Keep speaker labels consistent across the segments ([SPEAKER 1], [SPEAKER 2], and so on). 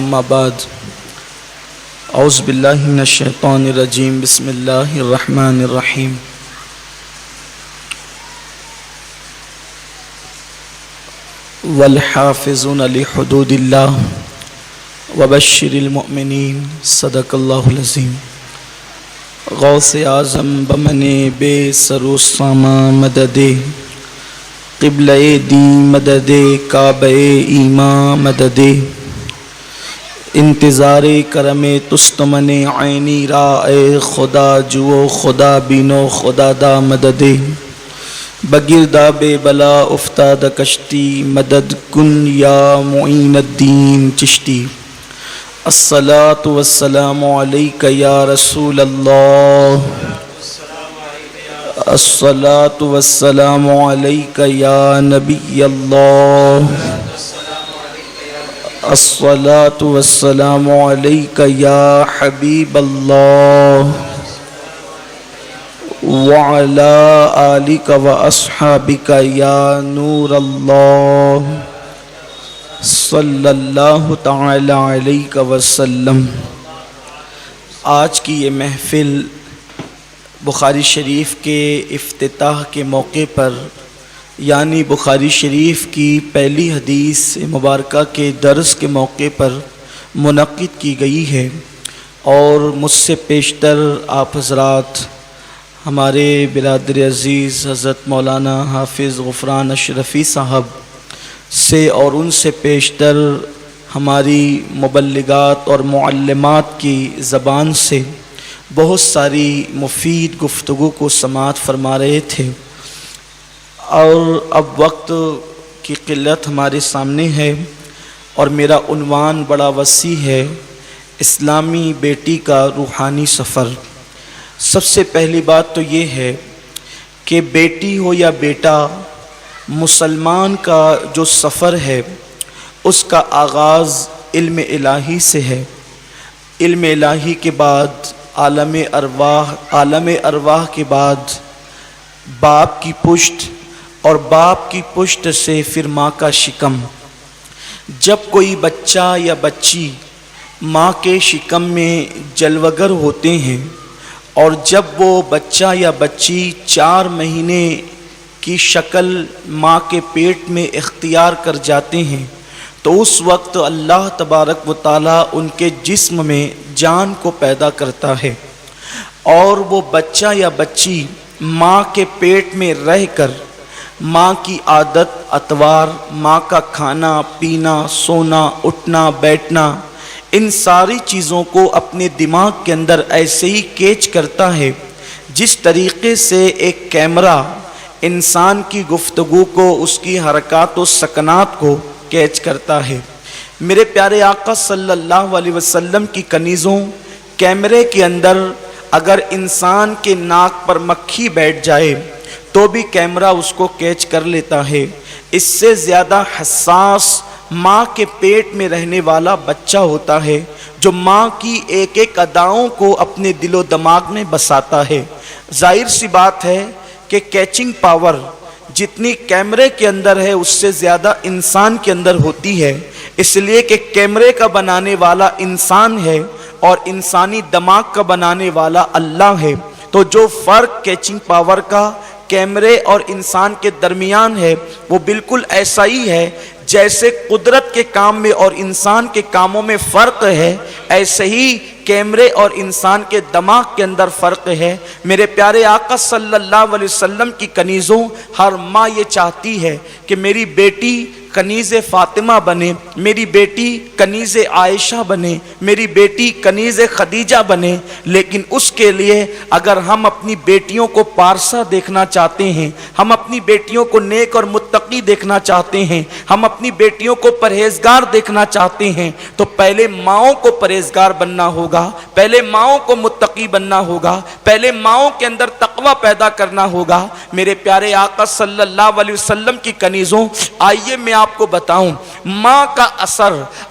[SPEAKER 1] اما بعد اعوذ باللہ من الشیطان الرجیم بسم اللہ الرحمن الرحیم والحافظون لحدود اللہ وبشر المؤمنین صدق اللہ العظیم۔ غوث اعظم بمنے بے سرو ساما مددے قبلہ دی مددے کعبہ ایمان مددے انتظار کرم تستمن عینی رائے خدا جو خدا بینو خدا دا مددے بگردہ بے بلا افتاد کشتی مدد کن یا معین الدین چشتی۔ الصلاۃ والسلام علیک یا رسول اللہ، الصلاۃ والسلام علیک یا نبی اللہ، الصلاۃ والسلام علیک یا حبیب اللہ وعلی آلک واصحابک یا نور اللہ صلی اللہ تعالی علیہ وسلم۔ آج کی یہ محفل بخاری شریف کے افتتاح کے موقع پر، یعنی بخاری شریف کی پہلی حدیث مبارکہ کے درس کے موقع پر منعقد کی گئی ہے، اور مجھ سے پیشتر آپ حضرات ہمارے برادر عزیز حضرت مولانا حافظ غفران اشرفی صاحب سے اور ان سے پیشتر ہماری مبلغات اور معلمات کی زبان سے بہت ساری مفید گفتگو کو سماعت فرما رہے تھے، اور اب وقت کی قلت ہمارے سامنے ہے اور میرا عنوان بڑا وسیع ہے، اسلامی بیٹی کا روحانی سفر۔ سب سے پہلی بات تو یہ ہے کہ بیٹی ہو یا بیٹا، مسلمان کا جو سفر ہے اس کا آغاز علم الہی سے ہے۔ علم الہی کے بعد عالم ارواح کے بعد باپ کی پشت، اور باپ کی پشت سے پھر ماں کا شکم۔ جب کوئی بچہ یا بچی ماں کے شکم میں جلوگر ہوتے ہیں، اور جب وہ بچہ یا بچی 4 مہینے کی شکل ماں کے پیٹ میں اختیار کر جاتے ہیں، تو اس وقت اللہ تبارک و تعالیٰ ان کے جسم میں جان کو پیدا کرتا ہے، اور وہ بچہ یا بچی ماں کے پیٹ میں رہ کر ماں کی عادت اطوار، ماں کا کھانا پینا، سونا اٹھنا بیٹھنا، ان ساری چیزوں کو اپنے دماغ کے اندر ایسے ہی کیچ کرتا ہے جس طریقے سے ایک کیمرہ انسان کی گفتگو کو، اس کی حرکات و سکنات کو کیچ کرتا ہے۔ میرے پیارے آقا صلی اللہ علیہ وسلم کی کنیزوں، کیمرے کے اندر اگر انسان کے ناک پر مکھی بیٹھ جائے تو بھی کیمرہ اس کو کیچ کر لیتا ہے۔ اس سے زیادہ حساس ماں کے پیٹ میں رہنے والا بچہ ہوتا ہے، جو ماں کی ایک ایک اداؤں کو اپنے دل و دماغ میں بساتا ہے۔ ظاہر سی بات ہے کہ کیچنگ پاور جتنی کیمرے کے اندر ہے اس سے زیادہ انسان کے اندر ہوتی ہے، اس لیے کہ کیمرے کا بنانے والا انسان ہے اور انسانی دماغ کا بنانے والا اللہ ہے۔ تو جو فرق کیچنگ پاور کا کیمرے اور انسان کے درمیان ہے، وہ بالکل ایسا ہی ہے جیسے قدرت کے کام میں اور انسان کے کاموں میں فرق ہے، ایسے ہی کیمرے اور انسان کے دماغ کے اندر فرق ہے۔ میرے پیارے آقا صلی اللہ علیہ وسلم کی کنیزوں، ہر ماں یہ چاہتی ہے کہ میری بیٹی کنیز فاطمہ بنے، میری بیٹی کنیز عائشہ بنے، میری بیٹی کنیز خدیجہ بنے، لیکن اس کے لیے اگر ہم اپنی بیٹیوں کو پارسا دیکھنا چاہتے ہیں، ہم اپنی بیٹیوں کو نیک اور متقی دیکھنا چاہتے ہیں، ہم اپنی بیٹیوں کو پرہیزگار دیکھنا چاہتے ہیں، تو پہلے ماؤں کو پرہیزگار بننا ہوگا، پہلے ماؤں کو متقی بننا ہوگا، پہلے ماؤں کے اندر تقوی پیدا کرنا ہوگا۔ میرے پیارے آقا صلی اللہ علیہ وسلم کی کنیزوں، آئیے میں آپ کو بتاؤں، ماں کا اثر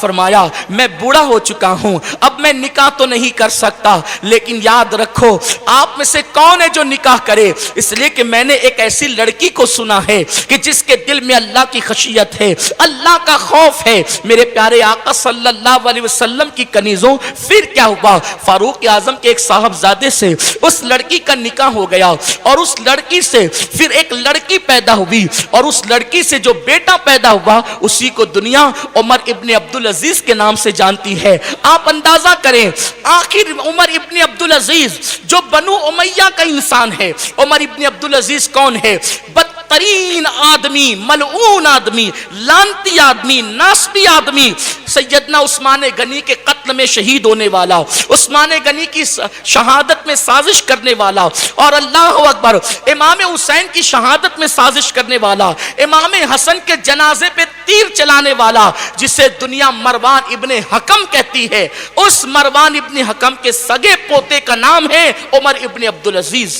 [SPEAKER 1] فرمایا میں بوڑھا ہو چکا ہوں، اب میں نکاح تو نہیں کر سکتا، لیکن یاد رکھو آپ میں سے کون ہے جو نکاح کرے؟ اس لیے کہ میں نے ایک ایسی لڑکی کو سنا ہے کہ جس کے دل میں اللہ کی خشیت ہے، اللہ کا خوف ہے۔ میرے پیارے آقا صلی اللہ علیہ وسلم کی کنیزوں، پھر کیا ہوا؟ فاروق اعظم کے ایک صاحبزادے سے اس لڑکی کا نکاح ہو گیا، اور اس لڑکی سے پھر ایک لڑکی پیدا ہوئی، اور اس لڑکی سے جو بیٹا پیدا ہوا اسی کو دنیا عمر ابن عبدالعزیز کے نام سے جانتی ہے۔ آپ اندازہ کریں آخر عمر ابن عبدالعزیز جو بنو امیہ کا انسان ہے، عمر ابن عبدالعزیز کون ہے؟ بدترین آدمی، ملعون آدمی، لعنتی آدمی، ناسبی آدمی، سیدنا عثمان غنی کے قتل میں شہید ہونے والا، عثمان غنی کی شہادت میں سازش کرنے والا، اور اللہ اکبر امام حسین کی شہادت میں سازش کرنے والا، امام حسن کے جنازے پہ تیر چلانے والا، جسے دنیا مروان ابن حکم کہتی ہے، اس مروان ابن حکم کے سگے پوتے کا نام ہے عمر ابن عبدالعزیز۔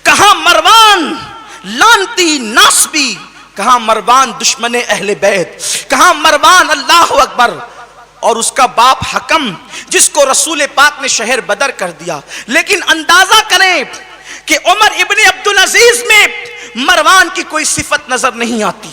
[SPEAKER 1] کہاں مروان لعنتی ناسبی، کہاں مروان دشمن اہل بیت، کہاں مروان اللہ اکبر اور اس کا باپ حکم جس کو رسول پاک نے شہر بدر کر دیا۔ لیکن اندازہ کریں کہ عمر ابن عبدالعزیز میں مروان کی کوئی صفت نظر نہیں آتی،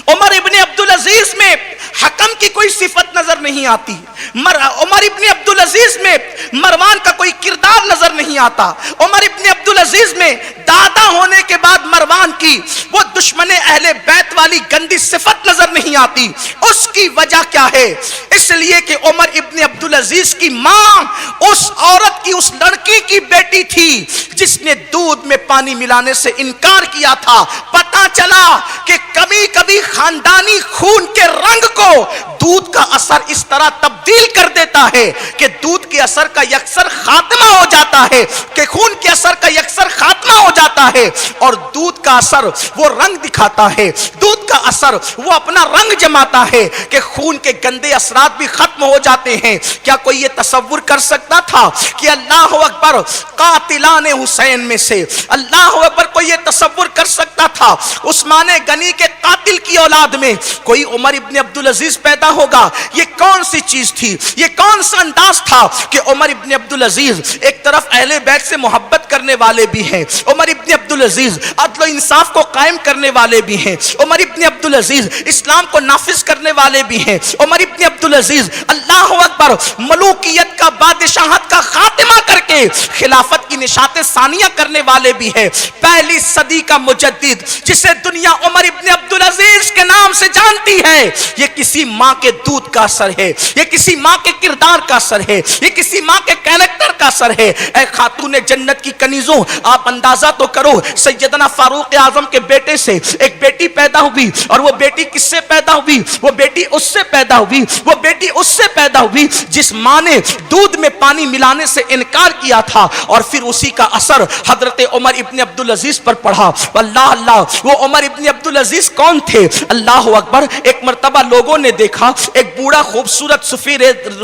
[SPEAKER 1] عمر ابن عبدالعزیز میں حکم کی کوئی صفت نظر نہیں آتی، عمر ابن عبدالعزیز میں مروان کا کوئی کردار نظر نہیں آتا، عمر ابن عبدالعزیز میں دادا ہونے کے بعد مروان کی وہ دشمن اہل بیت والی گندی صفت نظر نہیں آتی۔ اس کی وجہ کیا ہے؟ اس لیے کہ عمر ابن عبدالعزیز کی ماں اس عورت کی، اس لڑکی کی بیٹی تھی جس نے دودھ میں پانی ملانے سے انکار کیا تھا۔ پتا چلا کہ کبھی کبھی خاندانی خون کے رنگ کو دودھ کا اثر اس طرح تبدیل کر دیتا ہے کہ دودھ کے اثر کا یکسر خاتمہ ہو جاتا ہے، کہ خون کے اثر کا یکسر خاتمہ ہو جاتا ہے، اور دودھ کا اثر وہ رنگ دکھاتا ہے، دودھ کا اثر وہ اپنا رنگ جماتا ہے کہ خون کے گندے اثرات بھی ختم ہو جاتے ہیں۔ کیا کوئی یہ تصور کر سکتا تھا کہ اللہ اکبر قاتلان حسین میں سے، اللہ اکبر کوئی یہ تصور کر سکتا تھا عثمان غنی کے قاتل کی اولاد میں کوئی عمر ابن عبدالعزیز پیدا ہوگا؟ یہ کون سی چیز تھی؟ یہ کون سا انداز تھا کہ عمر ابن عبدالعزیز ایک طرف اہل بیت سے محبت کرنے والے بھی ہیں، عمر ابن عبدالعزیز عدل و انصاف کو قائم کرنے والے بھی ہیں، عمر ابن عبدالعزیز اسلام کو نافذ کرنے والے بھی ہیں، عمر ابن عبدالعزیز اللہ اکبر ملوکیت کا، بادشاہت کا خاتمہ کر کے خلافت کی نشاط ثانیہ کرنے والے بھی ہیں۔ پہلی صدی کا مجدد جسے دنیا عمر ابن عبدالعزیز کے نام سے جانتی ہے، یہ کسی ماں کے دودھ کا اثر ہے، یہ کسی ماں کے کردار کا اثر ہے، یہ کسی ماں کے کیریکٹر کا اثر ہے۔ اے خاتون جنت کی کنیزوں، آپ اندازہ تو کرو، سیدنا فاروق اعظم کے بیٹے سے ایک بیٹی پیدا ہوئی، اور وہ بیٹی کس سے پیدا ہوئی؟ وہ بیٹی اس سے پیدا ہوئی، وہ بیٹی اس سے پیدا ہوئی جس ماں نے دودھ میں پانی ملانے سے انکار کیا تھا، اور پھر اسی کا اثر حضرت عمر ابن عبدالعزیز پر پڑھا۔ اللہ اللہ، وہ عمر ابن عبدالعزیز کون تھے؟ اللہ اکبر، ایک مرتبہ لوگوں نے دیکھا ایک بوڑھا خوبصورت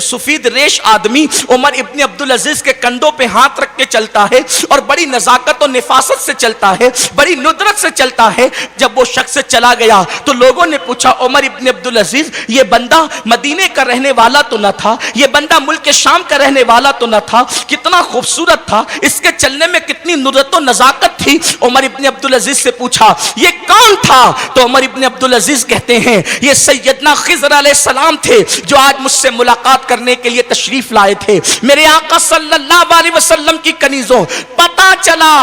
[SPEAKER 1] سفید ریش آدمی عمر ابن عبدالعزیز کے کندھوں پہ ہاتھ رکھ کے چلتا ہے، اور بڑی نزاکت و نفاست سے چلتا ہے، بڑی ندرت سے چلتا ہے۔ جب وہ شخص چلا گیا تو لوگوں نے پوچھا عمر ابن عبدالعزیز، یہ بندہ مدینے کا رہنے والا تو نہ تھا؟ یہ بندہ ملک شام کا رہنے والا تو نہ تھا؟ کتنا خوبصورت تھا، اس کے چلنے میں کتنی ندرت و نزاکت تھی۔ عمر ابن عبدالعزیز سے پوچھا یہ کون تھا؟ تو عمر ابن عبدالعزیز کہتے ہیں یہ سیدنا خضر علیہ السلام تھے جو آج مجھ سے ملاقات کرنے کے لیے تشریف لائے تھے۔ میرے آقا صلی اللہ علیہ وسلم کی کنیزوں، پتا چلا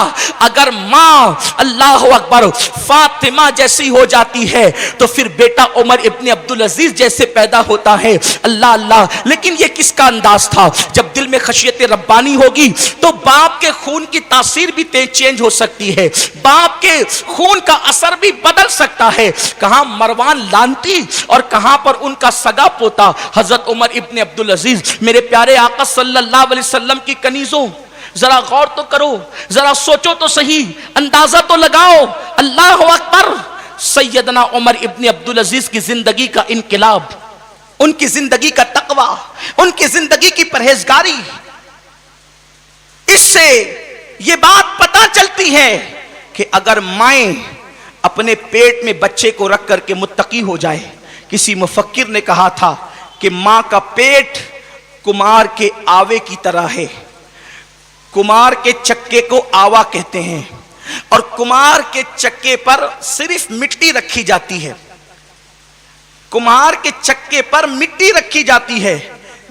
[SPEAKER 1] اگر ماں اللہ اکبر فاطمہ جیسی ہو جاتی ہے تو پھر بیٹا عمر ابن عبدالعزیز جیسے پیدا ہوتا ہے۔ اللہ اللہ، لیکن یہ کس کا انداز تھا؟ جب دل میں خشیت ربانی ہوگی تو باپ کے خون کی تاثیر بھی چینج ہو سکتی ہے، باپ کے خون کا اثر بھی بدل سکتا ہے۔ کہاں مروان لانتی اور کہاں پر ان کا سگا پوتا حضرت عمر ابن عبدالعزیز۔ میرے پیارے آقا صلی اللہ علیہ وسلم کی کنیزوں، ذرا غور تو کرو، ذرا سوچو تو صحیح، اندازہ تو لگاؤ۔ اللہ اکبر، سیدنا عمر ابن عبدالعزیز کی زندگی کا انقلاب، ان کی زندگی کا تقوی، ان کی زندگی کی پرہیزگاری، اس سے یہ بات پتہ چلتی ہے کہ اگر مائیں اپنے پیٹ میں بچے کو رکھ کر کے متقی ہو جائے، کسی مفکر نے کہا تھا کہ ماں کا پیٹ کمار کے آوے کی طرح ہے. کمار کے چکے کو آوا کہتے ہیں اور کمار کے چکے پر صرف مٹی رکھی جاتی ہے. کمار کے چکے پر مٹی رکھی جاتی ہے.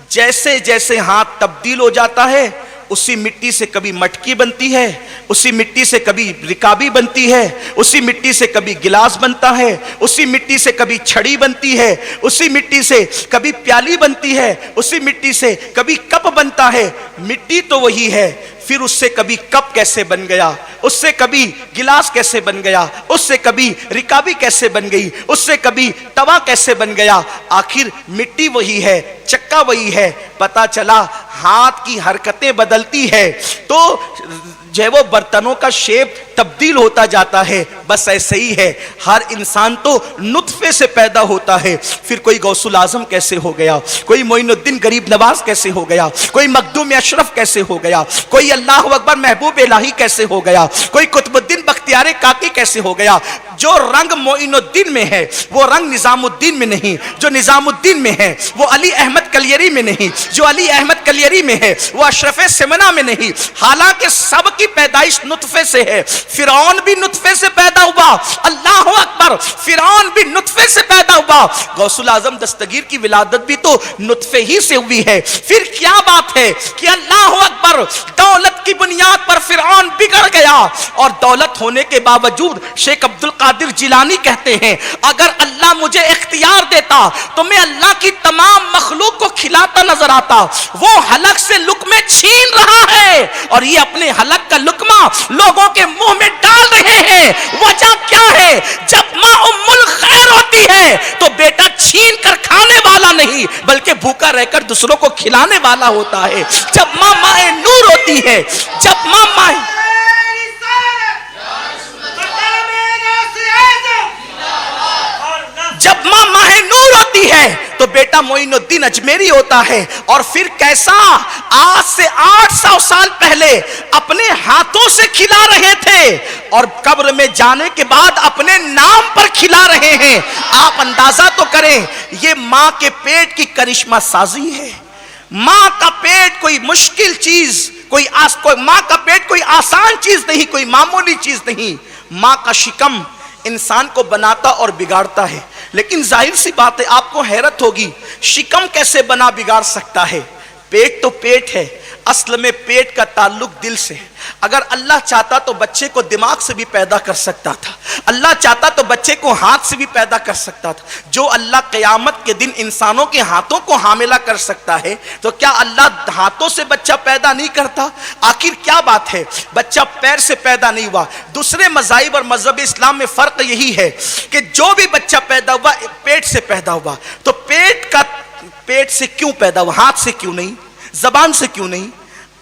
[SPEAKER 1] جیسے جیسے ہاتھ تبدیل ہو جاتا ہے اسی مٹی سے کبھی مٹکی بنتی ہے, اسی مٹی سے کبھی رکابی بنتی ہے, اسی مٹی سے کبھی گلاس بنتا ہے, اسی مٹی سے کبھی چھڑی بنتی ہے, اسی مٹی سے کبھی پیالی بنتی ہے, اسی مٹی سے کبھی کپ بنتا ہے. مٹی تو وہی ہے, پھر اس سے کبھی کپ کیسے بن گیا, اس سے کبھی گلاس کیسے بن گیا, اس سے کبھی رکابی کیسے بن گئی, اس سے کبھی توا کیسے بن گیا. آخر مٹی وہی ہے, چکا وہی ہے. پتا چلا ہاتھ کی حرکتیں بدلتی ہے تو جو ہے وہ برتنوں کا شیپ تبدیل ہوتا جاتا ہے. بس ایسے ہی ہے, ہر انسان تو نطفے سے پیدا ہوتا ہے. پھر کوئی غوث الاعظم کیسے ہو گیا, کوئی معین الدین غریب نواز کیسے ہو گیا, کوئی مخدوم اشرف کیسے ہو گیا, کوئی اللہ اکبر محبوب الہی کیسے ہو گیا, کوئی قطب الدین بختیار کاکی کیسے ہو گیا. جو رنگ معین الدین میں ہے وہ رنگ نظام الدین میں نہیں, جو نظام الدین میں ہے وہ علی احمد کلیری میں نہیں, جو علی احمد کلیری میں ہے وہ اشرف سمنا میں نہیں. حالانکہ سب کی پیدائش نطفے سے ہے. فرعون بھی نطفے سے پیدا ہوا, اللہ اکبر, فرعون بھی نطفے سے پیدا ہوا. غوث الاعظم دستگیر کی ولادت بھی تو نطفے ہی سے ہوئی ہے. پھر کیا بات ہے کہ اللہ اکبر دولت کی بنیاد پر فرعون بگڑ گیا اور دولت ہونے کے باوجود شیخ عبد القادر جیلانی کہتے ہیں اگر اللہ مجھے اختیار دیتا تو میں اللہ کی تمام مخلوق کو کھلاتا نظر آتا. وہ حلق سے لقمے چھین رہا ہے اور یہ اپنے حلق کا لقمہ لوگوں کے منہ میں ڈال رہے ہیں. وجہ کیا ہے؟ جب ماں ام الخیر ہوتی ہے تو بیٹا چھین کر کھانے والا نہیں بلکہ بھوکا رہ کر دوسروں کو کھلانے والا ہوتا ہے. جب ماں ماہ نور ہوتی ہے, جب ماں ماہ نور ہوتی ہے تو بیٹا معین الدین اجمیری ہوتا ہے. اور پھر کیسا آج سے 800 سال پہلے اپنے ہاتھوں سے کھلا رہے تھے اور قبر میں جانے کے بعد اپنے نام پر کھلا رہے ہیں. آپ اندازہ تو کریں, یہ ماں کے پیٹ کی کرشمہ سازی ہے. ماں کا پیٹ کوئی مشکل چیز, کوئی ماں کا پیٹ کوئی آسان چیز نہیں, کوئی معمولی چیز نہیں. ماں کا شکم انسان کو بناتا اور بگاڑتا ہے. لیکن ظاہر سی بات ہے, آپ کو حیرت ہوگی شکم کیسے بنا بگاڑ سکتا ہے. پیٹ تو پیٹ ہے, اصل میں پیٹ کا تعلق دل سے ہے. اگر اللہ چاہتا تو بچے کو دماغ سے بھی پیدا کر سکتا تھا, اللہ چاہتا تو بچے کو ہاتھ سے بھی پیدا کر سکتا تھا. جو اللہ قیامت کے دن انسانوں کے ہاتھوں کو حاملہ کر سکتا ہے تو کیا اللہ ہاتھوں سے بچہ پیدا نہیں کرتا؟ آخر کیا بات ہے, بچہ پیر سے پیدا نہیں ہوا. دوسرے مذاہب اور مذہب اسلام میں فرق یہی ہے کہ جو بھی بچہ پیدا ہوا پیٹ سے پیدا ہوا. تو پیٹ سے کیوں پیدا ہوا, ہاتھ سے کیوں نہیں, زبان سے کیوں نہیں,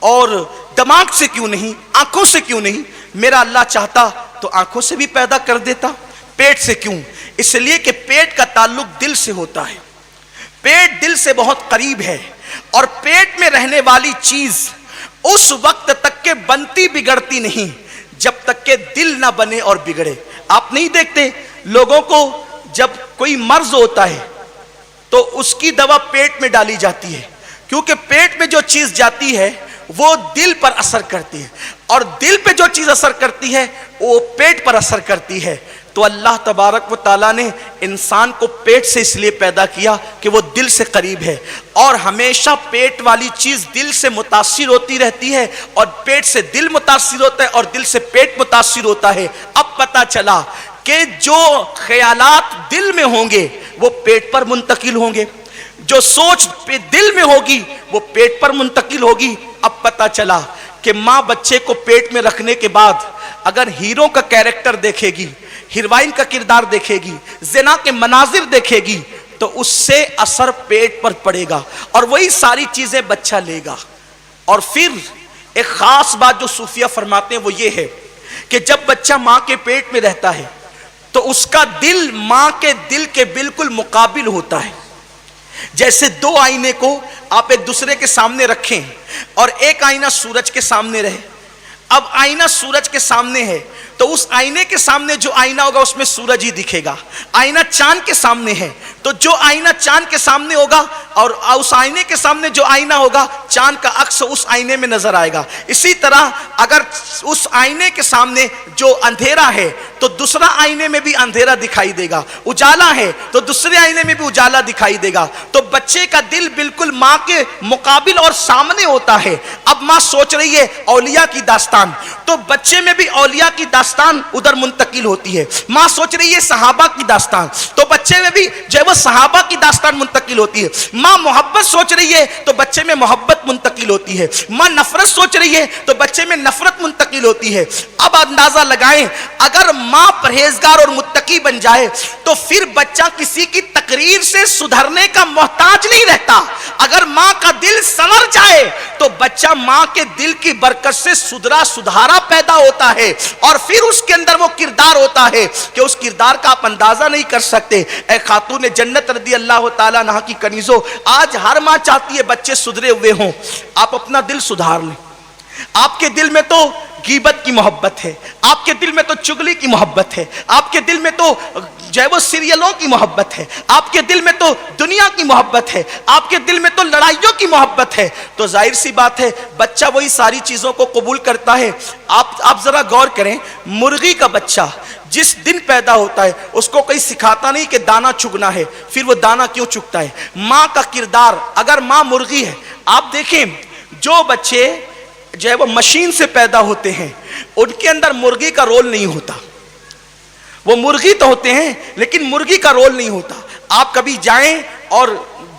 [SPEAKER 1] اور دماغ سے کیوں نہیں, آنکھوں سے کیوں نہیں؟ میرا اللہ چاہتا تو آنکھوں سے بھی پیدا کر دیتا. پیٹ سے کیوں؟ اس لیے کہ پیٹ کا تعلق دل سے ہوتا ہے. پیٹ دل سے بہت قریب ہے اور پیٹ میں رہنے والی چیز اس وقت تک کہ بنتی بگڑتی نہیں جب تک کہ دل نہ بنے اور بگڑے. آپ نہیں دیکھتے لوگوں کو جب کوئی مرض ہوتا ہے تو اس کی دوا پیٹ میں ڈالی جاتی ہے, کیونکہ پیٹ میں جو چیز جاتی ہے وہ دل پر اثر کرتی ہے اور دل پہ جو چیز اثر کرتی ہے وہ پیٹ پر اثر کرتی ہے. تو اللہ تبارک و تعالیٰ نے انسان کو پیٹ سے اس لیے پیدا کیا کہ وہ دل سے قریب ہے اور ہمیشہ پیٹ والی چیز دل سے متاثر ہوتی رہتی ہے اور پیٹ سے دل متاثر ہوتا ہے اور دل سے پیٹ متاثر ہوتا ہے. اب پتا چلا کہ جو خیالات دل میں ہوں گے وہ پیٹ پر منتقل ہوں گے, جو سوچ دل میں ہوگی وہ پیٹ پر منتقل ہوگی. اب پتا چلا کہ ماں بچے کو پیٹ میں رکھنے کے بعد اگر ہیرو کا کیریکٹر دیکھے گی, ہیروئن کا کردار دیکھے گی, زنا کے مناظر دیکھے گی تو اس سے اثر پیٹ پر پڑے گا اور وہی ساری چیزیں بچہ لے گا. اور پھر ایک خاص بات جو صوفیہ فرماتے ہیں وہ یہ ہے کہ جب بچہ ماں کے پیٹ میں رہتا ہے تو اس کا دل ماں کے دل کے بالکل مقابل ہوتا ہے. جیسے دو آئینے کو آپ ایک دوسرے کے سامنے رکھیں اور ایک آئینہ سورج کے سامنے رہے اب آئینہ سورج کے سامنے ہے تو اس آئینے کے سامنے جو آئینہ ہوگا اس میں سورج ہی دکھے گا. آئینہ چاند کے سامنے ہے تو جو آئینہ چاند کے سامنے ہوگا اور اس آئینے کے سامنے جو آئینہ ہوگا چاند کا عکس اس آئینے میں نظر آئے گا. اسی طرح اگر اس آئینے کے سامنے جو اندھیرا ہے تو دوسرا آئینے میں بھی اندھیرا دکھائی دے گا, اجالا ہے تو دوسرے آئینے میں بھی اجالا دکھائی دے گا. تو بچے کا دل بالکل ماں کے مقابل اور سامنے ہوتا ہے. اب ماں سوچ رہی ہے اولیاء کی داستان, تو بچے میں بھی اولیاء کی داستان ادھر منتقل ہوتی ہے. ماں سوچ رہی ہے صحابہ کی داستان, تو بچے میں بھی جو ہے وہ صحابہ کی داستان منتقل ہوتی ہے. ماں محبت سوچ رہی ہے تو بچے میں محبت منتقل ہوتی ہے. ماں نفرت سوچ رہی ہے تو بچے میں نفرت منتقل ہوتی ہے. اب اندازہ لگائیں اگر ماں پرہیزگار اور متقی بن جائے تو پھر بچہ کسی کی تقریر سے سدھرنے کا محتاج نہیں رہتا. اگر ماں کا دل سنور جائے تو بچہ ماں کے دل کی برکت سے سدھرا سدھارا پیدا ہوتا ہے, اور پھر اس کے اندر وہ کردار ہوتا ہے کہ اس کردار کا آپ اندازہ نہیں کر سکتے. اے خاتون جنت رضی اللہ تعالیٰ عنہا کی کنیزوں, آج ہر ماں چاہتی ہے بچے سدھرے ہوئے ہوں. آپ اپنا دل سدھار لیں. آپ کے دل میں تو غیبت کی محبت ہے, آپ کے دل میں تو چگلی کی محبت ہے, آپ کے دل میں تو جو ہے وہ سیریلوں کی محبت ہے, آپ کے دل میں تو دنیا کی محبت ہے, آپ کے دل میں تو لڑائیوں کی محبت ہے. تو ظاہر سی بات ہے بچہ وہی ساری چیزوں کو قبول کرتا ہے. آپ ذرا غور کریں, مرغی کا بچہ جس دن پیدا ہوتا ہے اس کو کوئی سکھاتا نہیں کہ دانا چگنا ہے, پھر وہ دانا کیوں چگتا ہے. ماں کا کردار, اگر ماں مرغی ہے, آپ دیکھیں جو بچے جو ہے وہ مشین سے پیدا ہوتے ہیں ان کے اندر مرغی کا رول نہیں ہوتا. وہ مرغی تو ہوتے ہیں لیکن مرغی کا رول نہیں ہوتا. آپ کبھی جائیں اور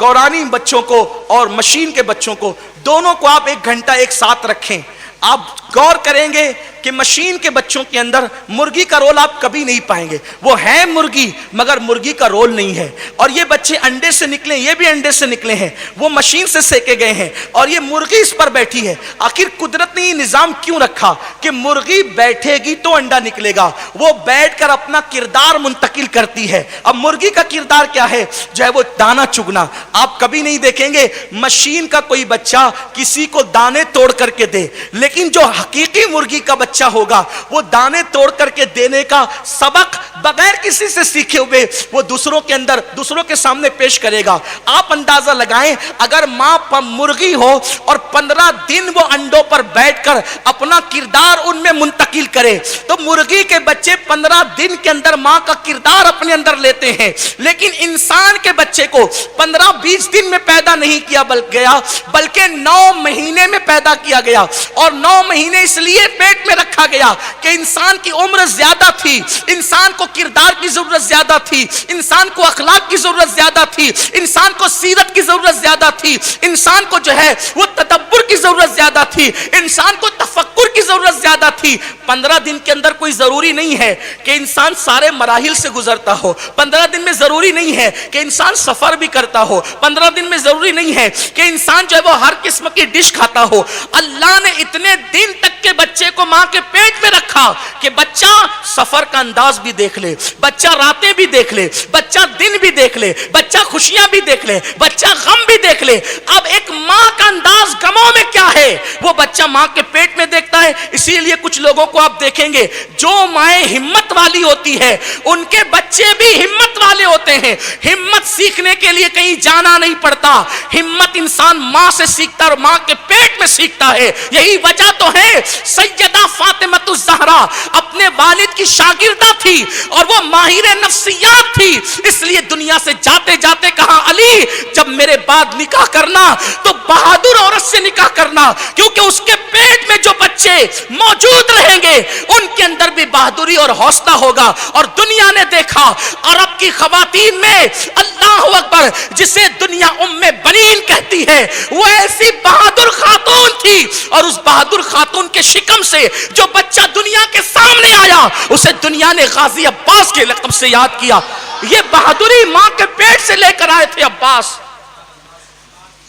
[SPEAKER 1] گورانی بچوں کو اور مشین کے بچوں کو دونوں کو آپ 1 گھنٹہ ایک ساتھ رکھیں, آپ غور کریں گے کہ مشین کے بچوں کے اندر مرغی کا رول آپ کبھی نہیں پائیں گے. وہ ہیں مرغی مگر مرغی کا رول نہیں ہے. اور یہ بچے انڈے سے نکلے, یہ بھی انڈے سے نکلے ہیں, وہ مشین سے سیکے گئے ہیں اور یہ مرغی اس پر بیٹھی ہے. آخر قدرت نے یہ نظام کیوں رکھا کہ مرغی بیٹھے گی تو انڈا نکلے گا, وہ بیٹھ کر اپنا کردار منتقل کرتی ہے. اب مرغی کا کردار کیا ہے, جو ہے وہ دانا چگنا. آپ کبھی نہیں دیکھیں گے مشین کا کوئی بچہ کسی کو دانے توڑ کر کے دے, لیکن جو حقیقی مرغی کا بچہ ہوگا وہ دانے توڑ کر کے دینے کا سبق بغیر کسی سے سیکھے ہوئے وہ دوسروں کے اندر دوسروں کے سامنے پیش کرے گا. آپ اندازہ لگائیں اگر ماں مرغی ہو اور 15 دن وہ انڈوں پر بیٹھ کر اپنا کردار ان میں منتقل کرے تو مرغی کے بچے 15 دن کے اندر ماں کا کردار اپنے اندر لیتے ہیں. لیکن انسان کے بچے کو 15-20 دن میں پیدا نہیں کیا گیا بلکہ 9 مہینے میں پیدا کیا گیا. اور 9 مہینے اس لیے پیٹ میں رکھا گیا کہ انسان کی عمر زیادہ تھی, انسان کو کردار کی ضرورت زیادہ تھی, انسان کو اخلاق کی ضرورت زیادہ تھی, انسان کو سیرت کی ضرورت زیادہ تھی, انسان کو جو ہے وہ تدبر کی ضرورت زیادہ تھی, انسان کو تفکر کی ضرورت زیادہ تھی. 15 دن کے اندر کوئی ضروری نہیں ہے کہ انسان سارے مراحل سے گزرتا ہو. 15 دن میں ضروری نہیں ہے کہ انسان سفر بھی کرتا ہو. 15 دن میں ضروری نہیں ہے کہ انسان جو ہے وہ ہر قسم کی ڈش کھاتا ہو. اللہ نے اتنے دن تک کے بچے کو ماں کے پیٹ میں رکھا کہ بچہ سفر کا انداز بھی دیکھ لے, بچہ راتیں بھی دیکھ لے, بچہ دن بھی دیکھ لے, بچہ خوشیاں بھی دیکھ لے, بچہ غم بھی دیکھ لے. اب ایک ماں کا انداز غموں میں کیا ہے وہ بچہ ماں کے پیٹ میں دیکھتا ہے. اسی لیے کچھ لوگوں کو آپ دیکھیں گے جو مائیں ہمت والی ہوتی ہے ان کے بچے بھی ہمت والے ہوتے ہیں. ہمت سیکھنے کے لیے کہیں جانا نہیں پڑتا, ہمت انسان ماں سے سیکھتا اور ماں کے پیٹ میں سیکھتا ہے. یہی وجہ تو ہے سیدہ فاطمہ الزہرا اپنے والد کی شاگردہ تھی اور وہ ماہر نفسیات تھی, اس لیے دنیا سے جاتے جاتے کہا علی جب میرے بعد نکاح کرنا تو بہادر عورت سے نکاح کرنا, کیونکہ اس کے پیٹ میں جو بچے موجود رہیں گے ان کے اندر بھی بہادری اور حوصلہ ہوگا. اور دنیا نے دیکھا عرب کی خواتین میں اللہ اکبر جسے دنیا ام بنین کہتی ہے وہ ایسی بہادر خاتون تھی, اور اس بہادر خاتون کے شکم سے جو بچہ دنیا کے سامنے آیا اسے دنیا نے غازی عباس کے لقب سے یاد کیا. یہ بہادری ماں کے پیٹ سے لے کر آئے تھے عباس.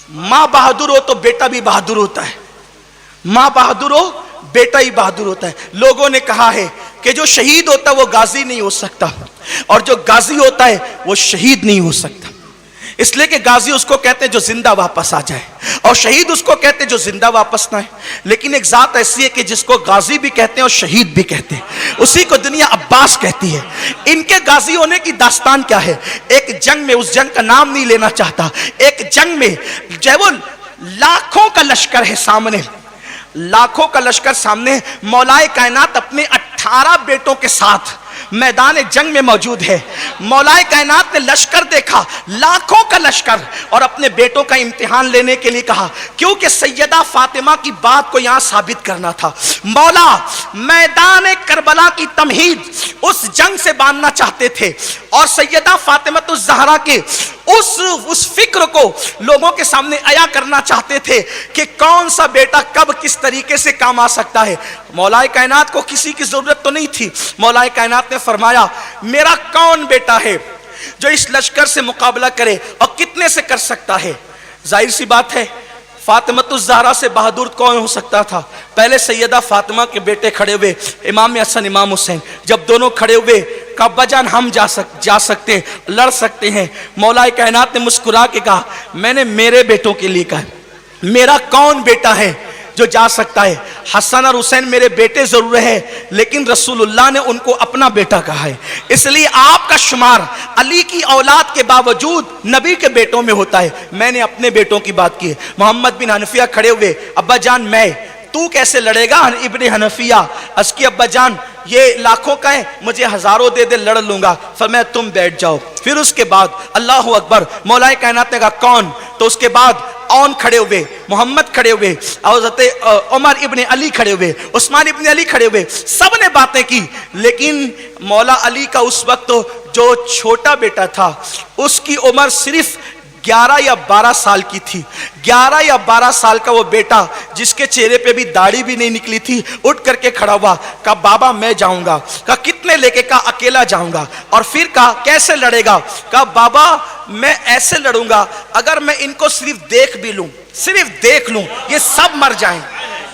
[SPEAKER 1] ماں بہادر ہو تو بیٹا بھی بہادر ہوتا ہے, ماں بہادر ہو بیٹا ہی بہادر ہوتا ہے. لوگوں نے کہا ہے کہ جو شہید ہوتا ہے وہ غازی نہیں ہو سکتا اور جو غازی ہوتا ہے وہ شہید نہیں ہو سکتا. اس لیے کہ غازی اس کو کہتے ہیں جو زندہ واپس آ جائے، اور شہید اس کو کہتے ہیں جو زندہ واپس نہ آئے۔ لیکن ایک ذات ایسی ہے کہ جس کو غازی بھی کہتے ہیں اور شہید بھی کہتے ہیں، اسی کو دنیا عباس کہتی ہے۔ ان کے غازی ہونے کی داستان کیا ہے؟ ایک جنگ میں، اس جنگ کا نام نہیں لینا چاہتا، ایک جنگ میں جو لاکھوں کا لشکر ہے سامنے، لاکھوں کا لشکر سامنے، مولائے کائنات اپنے 18 بیٹوں کے ساتھ میدان جنگ میں موجود ہے۔ مولائے کائنات نے لشکر دیکھا، لاکھوں کا لشکر، اور اپنے بیٹوں کا امتحان لینے کے لیے کہا، کیونکہ سیدہ فاطمہ کی بات کو یہاں ثابت کرنا تھا۔ مولا میدان کربلا کی تمہید اس جنگ سے باندھنا چاہتے تھے، اور سیدہ فاطمہ الزہرا کے اس فکر کو لوگوں کے سامنے عیا کرنا چاہتے تھے کہ کون سا بیٹا کب کس طریقے سے کام آ سکتا ہے۔ مولا کائنات کو کسی کی ضرورت تو نہیں تھی۔ مولا کائنات نے فرمایا، میرا کون بیٹا ہے جو اس لشکر سے مقابلہ کرے اور کتنے سے کر سکتا ہے؟ ظاہر سی بات ہے، فاطمہ الزہرا سے بہادر کون ہو سکتا تھا؟ پہلے سیدہ فاطمہ کے بیٹے کھڑے ہوئے، امام حسن امام حسین، جب دونوں کھڑے ہوئے کہا ابا جان ہم جا سکتے ہیں، لڑ سکتے ہیں۔ مولا کائنات نے مسکرا کے کہا، میں نے میرے بیٹوں کے لیے کہا، میرا کون بیٹا ہے جو جا سکتا ہے؟ حسن اور حسین میرے بیٹے ضرور ہے، لیکن رسول اللہ نے ان کو اپنا بیٹا کہا ہے، اس لیے آپ کا شمار علی کی اولاد کے باوجود نبی کے بیٹوں میں ہوتا ہے۔ میں نے اپنے بیٹوں کی بات کی ہے۔ محمد بن حنفیہ کھڑے ہوئے، ابا جان میں، تو کیسے لڑے گا ابن حنفیہ؟ اس کی ابا جان یہ لاکھوں کا ہے، مجھے ہزاروں دے دے لڑ لوں گا۔ فرمایا تم بیٹھ جاؤ۔ پھر اس کے بعد اللہ اکبر، مولا کائنات نے کہا کون؟ تو اس کے بعد اون کھڑے ہوئے، محمد کھڑے ہوئے، حضرت عمر ابن علی کھڑے ہوئے، عثمان ابن علی کھڑے ہوئے، سب نے باتیں کی۔ لیکن مولا علی کا اس وقت جو چھوٹا بیٹا تھا اس کی عمر صرف 11 یا 12 سال کی تھی۔ 11 یا 12 سال کا وہ بیٹا جس کے چہرے پہ بھی داڑھی بھی نہیں نکلی تھی، اٹھ کر کے کھڑا ہوا، کہا بابا میں جاؤں گا۔ کہا کتنے لے کے؟ کہا اکیلا جاؤں گا۔ اور پھر کہا کیسے لڑے گا؟ کہا بابا میں ایسے لڑوں گا، اگر میں ان کو صرف دیکھ بھی لوں، صرف دیکھ لوں، یہ سب مر جائیں،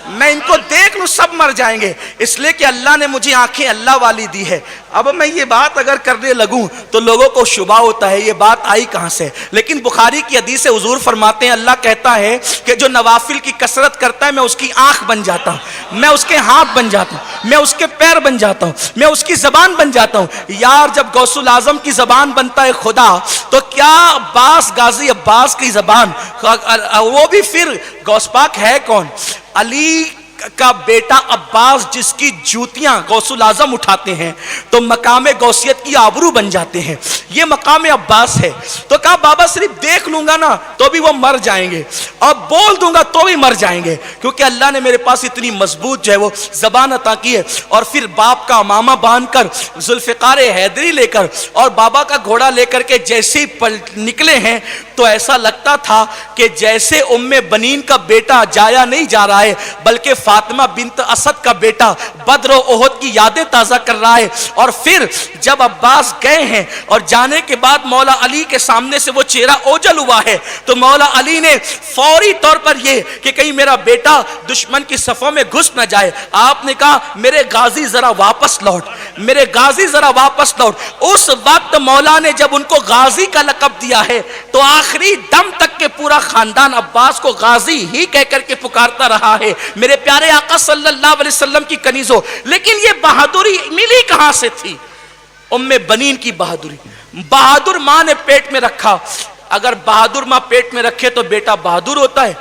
[SPEAKER 1] میں ان کو دیکھ لوں سب مر جائیں گے، اس لیے کہ اللہ نے مجھے آنکھیں اللہ والی دی ہے۔ اب میں یہ بات اگر کرنے لگوں تو لوگوں کو شبہ ہوتا ہے یہ بات آئی کہاں سے، لیکن بخاری کی حدیث سے حضور فرماتے ہیں اللہ کہتا ہے کہ جو نوافل کی کثرت کرتا ہے میں اس کی آنکھ بن جاتا ہوں، میں اس کے ہاتھ بن جاتا ہوں، میں اس کے پیر بن جاتا ہوں، میں اس کی زبان بن جاتا ہوں۔ یار جب غوث الاعظم کی زبان بنتا ہے خدا، تو کیا عباس غازی عباس کی زبان، وہ بھی پھر غوث پاک ہے کون؟ علی کا بیٹا عباس جس کی جوتیاں غوث الاعظم اٹھاتے ہیں تو مقام غوثیت کی آبرو بن جاتے ہیں، یہ مقام عباس ہے۔ تو کہا بابا صرف دیکھ لوں گا نا تو بھی وہ مر جائیں گے، اور بول دوں گا تو بھی مر جائیں گے، کیونکہ اللہ نے میرے پاس اتنی مضبوط جو ہے وہ زبان عطا کی ہے۔ اور پھر باپ کا امامہ باندھ کر، ذوالفقار حیدری لے کر اور بابا کا گھوڑا لے کر کے جیسے ہی نکلے ہیں تو ایسا لگتا تھا کہ جیسے ام بنین کا بیٹا جایا نہیں جا رہا ہے بلکہ فاطمہ بنت اسد کا بیٹا بدر و احد کی یادیں تازہ کر رہا ہے۔ اور پھر جب عباس گئے ہیں اور جانے کے بعد مولا علی کے سامنے سے وہ چہرہ اوجل ہوا ہے تو مولا علی نے فوری طور پر یہ کہ کہیں میرا بیٹا دشمن کی صفوں میں گھس نہ جائے، آپ نے کہا میرے غازی ذرا واپس لوٹ، میرے غازی ذرا واپس لوٹ۔ اس وقت مولا نے جب ان کو غازی کا لقب دیا ہے تو آخری دم تک کے پورا خاندان عباس کو غازی ہی کہہ کر کے پکارتا رہا ہے، میرے پیارے آقا صلی اللہ علیہ وسلم کی کنیزوں۔ لیکن یہ بہادری ملی کہاں سے تھی؟ ام بنین کی بہادری۔ بہادر ماں نے پیٹ میں رکھا، اگر بہادر ماں پیٹ میں رکھے تو بیٹا بہادر ہوتا ہے،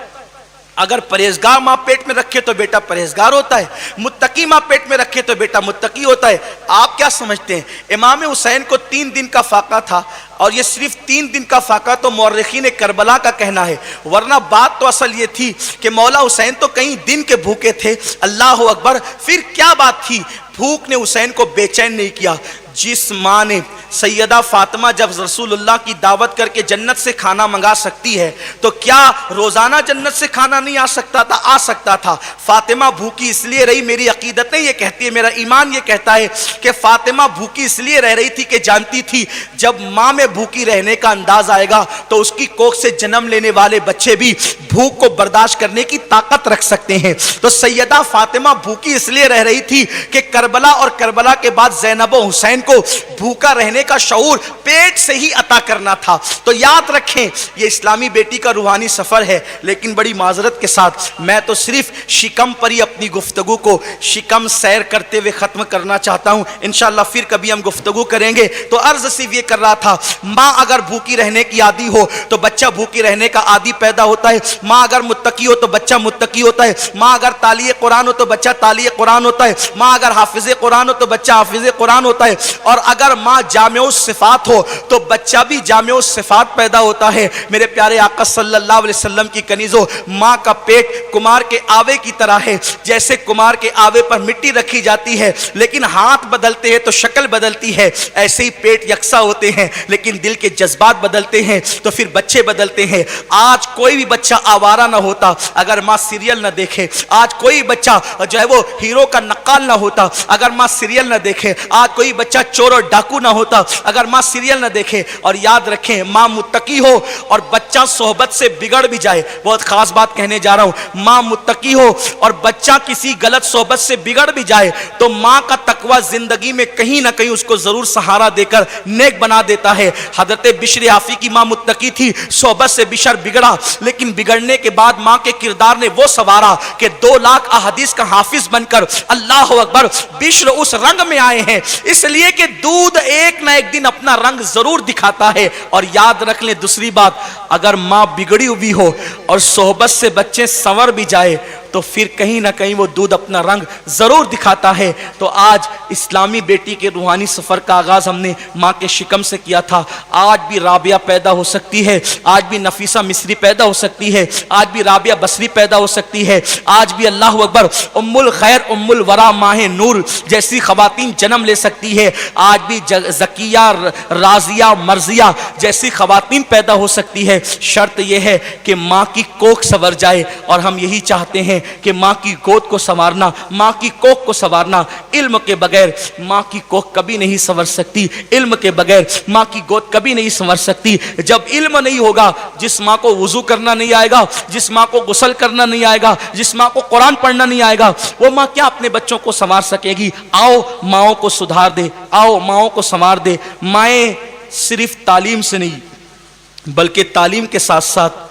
[SPEAKER 1] اگر پرہیزگار ماں پیٹ میں رکھے تو بیٹا پرہیزگار ہوتا ہے، متقی ماں پیٹ میں رکھے تو بیٹا متقی ہوتا ہے۔ آپ کیا سمجھتے ہیں؟ امام حسین کو 3 دن کا فاقہ تھا، اور یہ صرف 3 دن کا فاقہ تو مورخین کربلا کا کہنا ہے، ورنہ بات تو اصل یہ تھی کہ مولا حسین تو کئی دن کے بھوکے تھے۔ اللہ اکبر، پھر کیا بات تھی؟ بھوک نے حسین کو بے چین نہیں کیا۔ جس ماں نے سیدہ فاطمہ جب رسول اللہ کی دعوت کر کے جنت سے کھانا منگا سکتی ہے تو کیا روزانہ جنت سے کھانا نہیں آ سکتا تھا؟ آ سکتا تھا۔ فاطمہ بھوکی اس لیے رہی، میری عقیدتیں یہ کہتی ہے، میرا ایمان یہ کہتا ہے کہ فاطمہ بھوکی اس لیے رہ رہی تھی کہ جانتی تھی جب ماں میں بھوکی رہنے کا انداز آئے گا تو اس کی کوکھ سے جنم لینے والے بچے بھی بھوک کو برداشت کرنے کی طاقت رکھ سکتے ہیں۔ تو سیدہ فاطمہ بھوکی اس لیے رہ رہی تھی کہ کربلا اور کربلا کے بعد زینب و حسین کو بھوکا رہنے کا شعور پیٹ سے ہی عطا کرنا تھا۔ تو یاد رکھیں یہ اسلامی بیٹی کا روحانی سفر ہے، لیکن بڑی معذرت کے ساتھ میں تو صرف شکم پر ہی اپنی گفتگو کو شکم سیر کرتے ہوئے ختم کرنا چاہتا ہوں۔ انشاءاللہ پھر کبھی ہم گفتگو کریں گے۔ تو عرض صرف یہ کر رہا تھا، ماں اگر بھوکی رہنے کی عادی ہو تو بچہ بھوکی رہنے کا عادی پیدا ہوتا ہے، ماں اگر متقی ہو تو بچہ متقی ہوتا ہے، ماں اگر تالی قرآن ہو تو بچہ تالی قرآن ہوتا ہے، ماں اگر حافظ قرآن ہو تو بچہ حافظ قرآن ہوتا ہے، اور اگر ماں جامع الصفات ہو تو بچہ بھی جامع الصفات پیدا ہوتا ہے۔ میرے پیارے آقا صلی اللہ علیہ وسلم کی کنیزوں، ماں کا پیٹ کمار کے آوے کی طرح ہے، جیسے کمار کے آوے پر مٹی رکھی جاتی ہے لیکن ہاتھ بدلتے ہیں تو شکل بدلتی ہے، ایسے ہی پیٹ یکساں ہوتے ہیں لیکن دل کے جذبات بدلتے ہیں تو پھر بچے بدلتے ہیں۔ آج کوئی بھی بچہ آوارہ نہ ہوتا اگر ماں سیریل نہ دیکھے، آج کوئی بچہ جو ہے وہ ہیرو کا نقال نہ ہوتا اگر ماں سیریل نہ دیکھے، آج کوئی بچہ چور اور ڈاکو نہ ہوتا اگر ماں سیریل نہ دیکھے۔ اور یاد رکھیں ماں متقی ہو اور بچہ صحبت سے بگڑ بھی جائے، بہت خاص بات کہنے جا رہا ہوں، ماں متقی ہو اور بچہ کسی غلط صحبت سے بگڑ بھی جائے تو ماں کا تقوی زندگی میں کہیں نہ کہیں اس کو ضرور سہارا دے کر نیک بنا دیتا ہے۔ حضرت بشر حافی کی ماں متقی تھی، صحبت سے بشر بگڑا لیکن بگڑنے کے بعد ماں کے کردار نے وہ سوارا کہ 2 لاکھ احادیث کا حافظ بن کر اللہ اکبر بشر اس رنگ میں آئے ہیں، اس لیے کہ دودھ ایک نہ ایک دن اپنا رنگ ضرور دکھاتا ہے۔ اور یاد رکھ لیں دوسری بات، اگر ماں بگڑی ہوئی ہو اور صحبت سے بچے سنور بھی جائے تو پھر کہیں نہ کہیں وہ دودھ اپنا رنگ ضرور دکھاتا ہے۔ تو آج اسلامی بیٹی کے روحانی سفر کا آغاز ہم نے ماں کے شکم سے کیا تھا۔ آج بھی رابعہ پیدا ہو سکتی ہے، آج بھی نفیسہ مصری پیدا ہو سکتی ہے، آج بھی رابعہ بصری پیدا ہو سکتی ہے، آج بھی اللہ اکبر ام الخیر ام الورا ماہ نور جیسی خواتین جنم لے سکتی ہے، آج بھی زکیہ راضیہ مرضیہ جیسی خواتین پیدا ہو سکتی ہے۔ شرط یہ ہے کہ ماں کی کوکھ سنور جائے، اور ہم یہی چاہتے ہیں کہ ماں کی گود کو سنوارنا، ماں کی کوکھ کو سنوارنا۔ علم کے بغیر ماں کی کوکھ کبھی نہیں سنور سکتی، علم کے بغیر ماں کی گود کبھی نہیں سنور سکتی۔ جب علم نہیں ہوگا، جس ماں کو وضو کرنا نہیں آئے گا، جس ماں کو غسل کرنا نہیں آئے گا، جس ماں کو قرآن پڑھنا نہیں آئے گا، وہ ماں کیا اپنے بچوں کو سنوار سکے گی؟ آؤ ماؤں کو سدھار دے، آؤ ماؤں کو سنوار دے۔ مائیں صرف تعلیم سے نہیں بلکہ تعلیم کے ساتھ ساتھ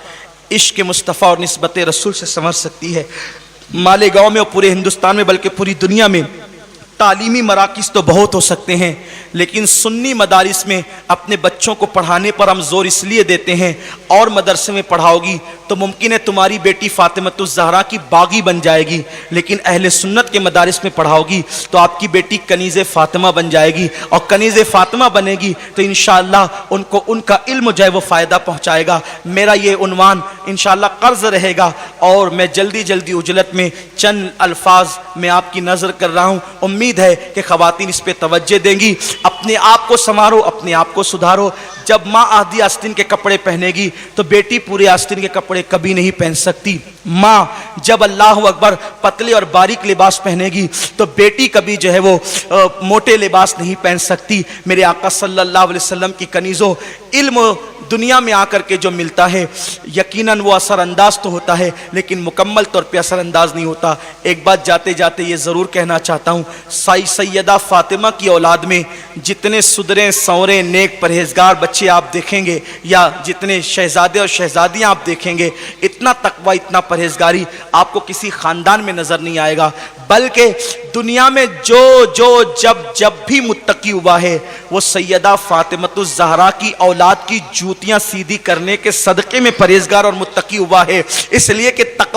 [SPEAKER 1] عشق مصطفیٰ اور نسبت رسول سے سنور سکتی ہے۔ مالیگاؤں میں اور پورے ہندوستان میں بلکہ پوری دنیا میں تعلیمی مراکز تو بہت ہو سکتے ہیں، لیکن سنی مدارس میں اپنے بچوں کو پڑھانے پر ہم زور اس لیے دیتے ہیں، اور مدرسے میں پڑھاؤ گی تو ممکن ہے تمہاری بیٹی فاطمۃ الزہرا کی باغی بن جائے گی، لیکن اہل سنت کے مدارس میں پڑھاؤ گی تو آپ کی بیٹی کنیز فاطمہ بن جائے گی، اور کنیز فاطمہ بنے گی تو انشاءاللہ ان کو ان کا علم جو ہے وہ فائدہ پہنچائے گا۔ میرا یہ عنوان انشاءاللہ قرض رہے گا، اور میں جلدی اجلت میں چند الفاظ میں آپ کی نظر کر رہا ہوں، امید ہے کہ خواتین اس پہ توجہ دیں گی۔ اپنے آپ کو سنوارو، اپنے آپ کو سدھارو۔ جب ماں آدھی آستین کے کپڑے پہنے گی تو بیٹی پورے آستین کے کپڑے کبھی نہیں پہن سکتی۔ ماں جب اللہ اکبر پتلے اور باریک لباس پہنے گی تو بیٹی کبھی جو ہے وہ موٹے لباس نہیں پہن سکتی۔ میرے آقا صلی اللہ علیہ وسلم کی کنیزوں، علم دنیا میں آ کر کے جو ملتا ہے یقیناً وہ اثر انداز تو ہوتا ہے لیکن مکمل طور پہ اثر انداز نہیں ہوتا۔ ایک بات جاتے جاتے یہ ضرور کہنا چاہتا ہوں، سیدہ فاطمہ کی اولاد میں جتنے سدرے سنورے نیک پرہیزگار بچے آپ دیکھیں گے، یا جتنے شہزادے اور شہزادیاں آپ دیکھیں گے، اتنا تقوی اتنا پرہیزگاری آپ کو کسی خاندان میں نظر نہیں آئے گا، بلکہ دنیا میں جب بھی متقی ہوا ہے وہ سیدہ فاطمۃ الزہرا کی اولاد کی جوتیاں سیدھی کرنے کے صدقے میں پرہیزگار اور متقی ہوا ہے۔ اس لیے کہ تقوی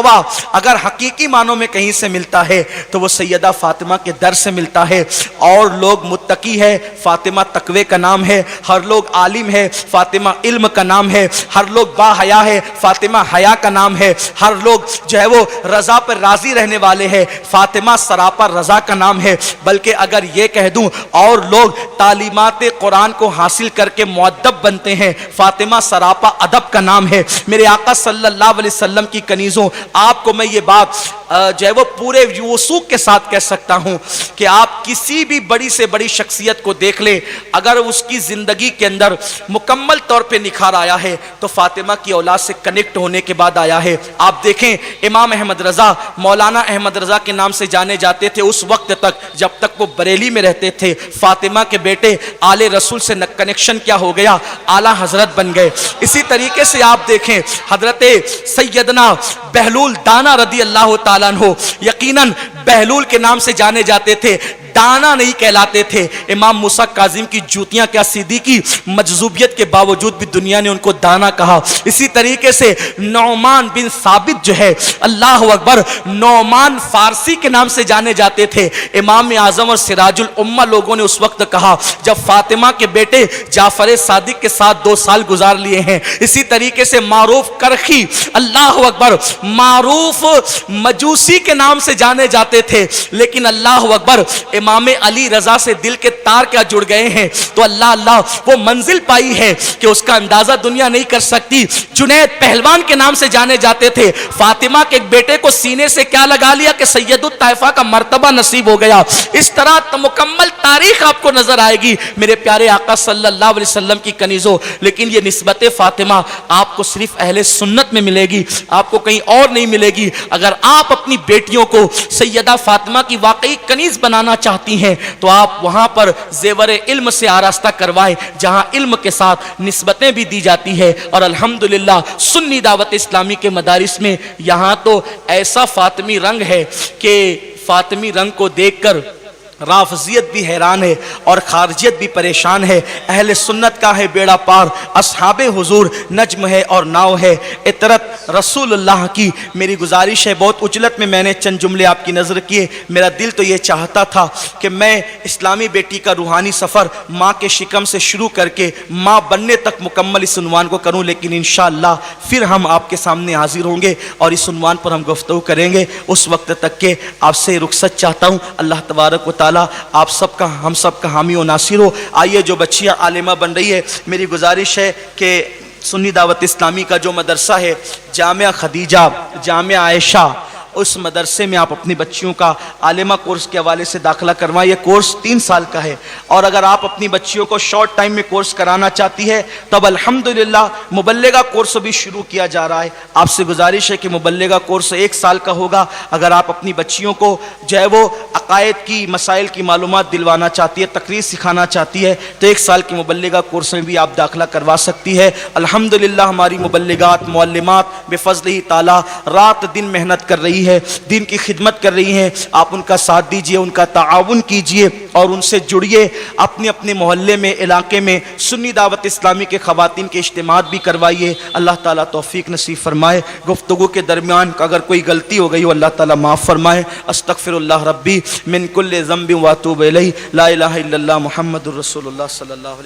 [SPEAKER 1] اگر حقیقی معنوں میں کہیں سے ملتا ہے تو وہ سیدہ فاطمہ کے در سے ملتا ہے۔ اور لوگ متقی ہے، فاطمہ تقوی کا نام ہے، ہر لوگ عالم ہے، فاطمہ علم کا نام ہے، ہر لوگ با حیا ہے، فاطمہ حیا کا نام ہے، ہر لوگ جو ہے وہ رضا پر راضی رہنے والے ہیں، فاطمہ سراپا رضا کا نام ہے۔ بلکہ اگر یہ کہہ دوں اور لوگ تعلیمات قرآن کو حاصل کر کے مؤدب بنتے ہیں، فاطمہ سراپا ادب کا نام ہے۔ میرے آقا صلی اللہ علیہ وسلم کی کنیزوں، آپ کو میں یہ بات جو ہے وہ پورے وثوق کے ساتھ کہہ سکتا ہوں کہ آپ کسی بھی بڑی سے بڑی شخصیت کو دیکھ لیں، اگر اس کی زندگی کے اندر مکمل طور پہ نکھار آیا ہے تو فاطمہ کی اولاد سے کنیکٹ ہونے کے بعد آیا ہے۔ آپ دیکھیں امام احمد رضا، مولانا احمد رضا کے نام سے جانے جاتے تھے اس وقت تک جب تک وہ بریلی میں رہتے تھے۔ فاطمہ کے بیٹے آل رسول سے کنیکشن کیا ہو گیا؟ اعلیٰ حضرت بن گئے۔ اسی طریقے سے آپ دیکھیں حضرت سیدنا بہلول دانا رضی اللہ تعالیٰ عنہ، یقیناً بہلول کے نام سے جانے جاتے تھے، دانا نہیں کہلاتے تھے۔ امام موسیٰ کاظم کی جوتیاں کیا سیدھی کی، مجذوبیت کے باوجود بھی دنیا نے ان کو دانا کہا۔ اسی طریقے سے نعمان بن ثابت جو ہے، اللہ اکبر، نعمان فارسی کے نام سے جانے جاتے تھے۔ امام اعظم اور سراج الامہ لوگوں نے اس وقت کہا جب فاطمہ کے بیٹے جعفر صادق کے ساتھ 2 سال گزار لیے ہیں۔ اسی طریقے سے معروف کرخی، اللہ اکبر، معروف مجوسی کے نام سے جانے جاتے تھے، لیکن اللہ اکبر امام علی رضا سے دل کے تار کیا جڑ گئے ہیں، تو اللہ اللہ وہ منزل پائی ہے کہ اس کا اندازہ دنیا نہیں کر سکتی۔ جنید پہلوان کے نام سے جانے جاتے تھے، فاطمہ کے ایک بیٹے کو سینے سے کیا لگا لیا کہ سید الطائفہ کا مرتبہ نصیب ہو گیا۔ اس طرح مکمل تاریخ آپ کو نظر آئے گی میرے پیارے آقا صلی اللہ علیہ وسلم کی کنیزوں۔ لیکن یہ نسبت فاطمہ آپ کو صرف اہل سنت میں ملے گی، آپ کو کہیں اور نہیں ملے گی۔ اگر آپ اپنی بیٹیوں کو سیدہ فاطمہ کی واقعی کنیز بنانا چاہتی ہیں تو آپ وہاں پر زیور علم سے آراستہ کروائیں جہاں علم کے ساتھ نسبتیں بھی دی جاتی ہے۔ اور الحمدللہ سنی دعوت اسلامی کے مدارس میں یہاں تو ایسا فاطمی رنگ ہے کہ فاطمی رنگ کو دیکھ کر رافضیت بھی حیران ہے اور خارجیت بھی پریشان ہے۔ اہل سنت کا ہے بیڑا پار، اصحاب حضور نجم ہے اور ناؤ ہے، اطرت رسول اللہ کی۔ میری گزارش ہے، بہت اجلت میں نے چند جملے آپ کی نظر کیے۔ میرا دل تو یہ چاہتا تھا کہ میں اسلامی بیٹی کا روحانی سفر ماں کے شکم سے شروع کر کے ماں بننے تک مکمل اس عنوان کو کروں، لیکن انشاءاللہ پھر ہم آپ کے سامنے حاضر ہوں گے اور اس عنوان پر ہم گفتگو کریں گے۔ اس وقت تک کہ آپ سے رخصت چاہتا ہوں۔ اللہ تبارک و تعالی آپ سب کا، ہم سب کا حامی و ناصر ہو۔ آئیے جو بچیاں عالمہ بن رہی ہے، میری گزارش ہے کہ سنی دعوت اسلامی کا جو مدرسہ ہے جامعہ خدیجہ، جامعہ عائشہ، اس مدرسے میں آپ اپنی بچیوں کا عالمہ کورس کے حوالے سے داخلہ کروائیں۔ یہ کورس 3 سال کا ہے، اور اگر آپ اپنی بچیوں کو شارٹ ٹائم میں کورس کرانا چاہتی ہے تب الحمدللہ مبلغہ کورس بھی شروع کیا جا رہا ہے۔ آپ سے گزارش ہے کہ مبلغہ کورس 1 سال کا ہوگا۔ اگر آپ اپنی بچیوں کو جو ہے وہ عقائد کی مسائل کی معلومات دلوانا چاہتی ہے، تقریر سکھانا چاہتی ہے، تو 1 سال کی مبلغہ کورس میں بھی آپ داخلہ کروا سکتی ہے۔ الحمدللہ ہماری مبلغات، معلمات بفضلہ تعالی رات دن محنت کر رہی ہے، دین کی خدمت کر رہی ہیں۔ آپ ان کا ساتھ دیجئے، ان کا تعاون کیجئے اور ان سے جڑیے۔ اپنے اپنے محلے میں، علاقے میں سنی دعوت اسلامی کے خواتین کے اجتماعات بھی کروائیے۔ اللہ تعالیٰ توفیق نصیب فرمائے۔ گفتگو کے درمیان اگر کوئی غلطی ہو گئی ہو اللہ تعالیٰ معاف فرمائے۔ استغفر اللہ ربی من کل ذنب واتوب الیہ، لا الہ الا اللہ محمد الرسول اللہ صلی اللہ علیہ وسلم۔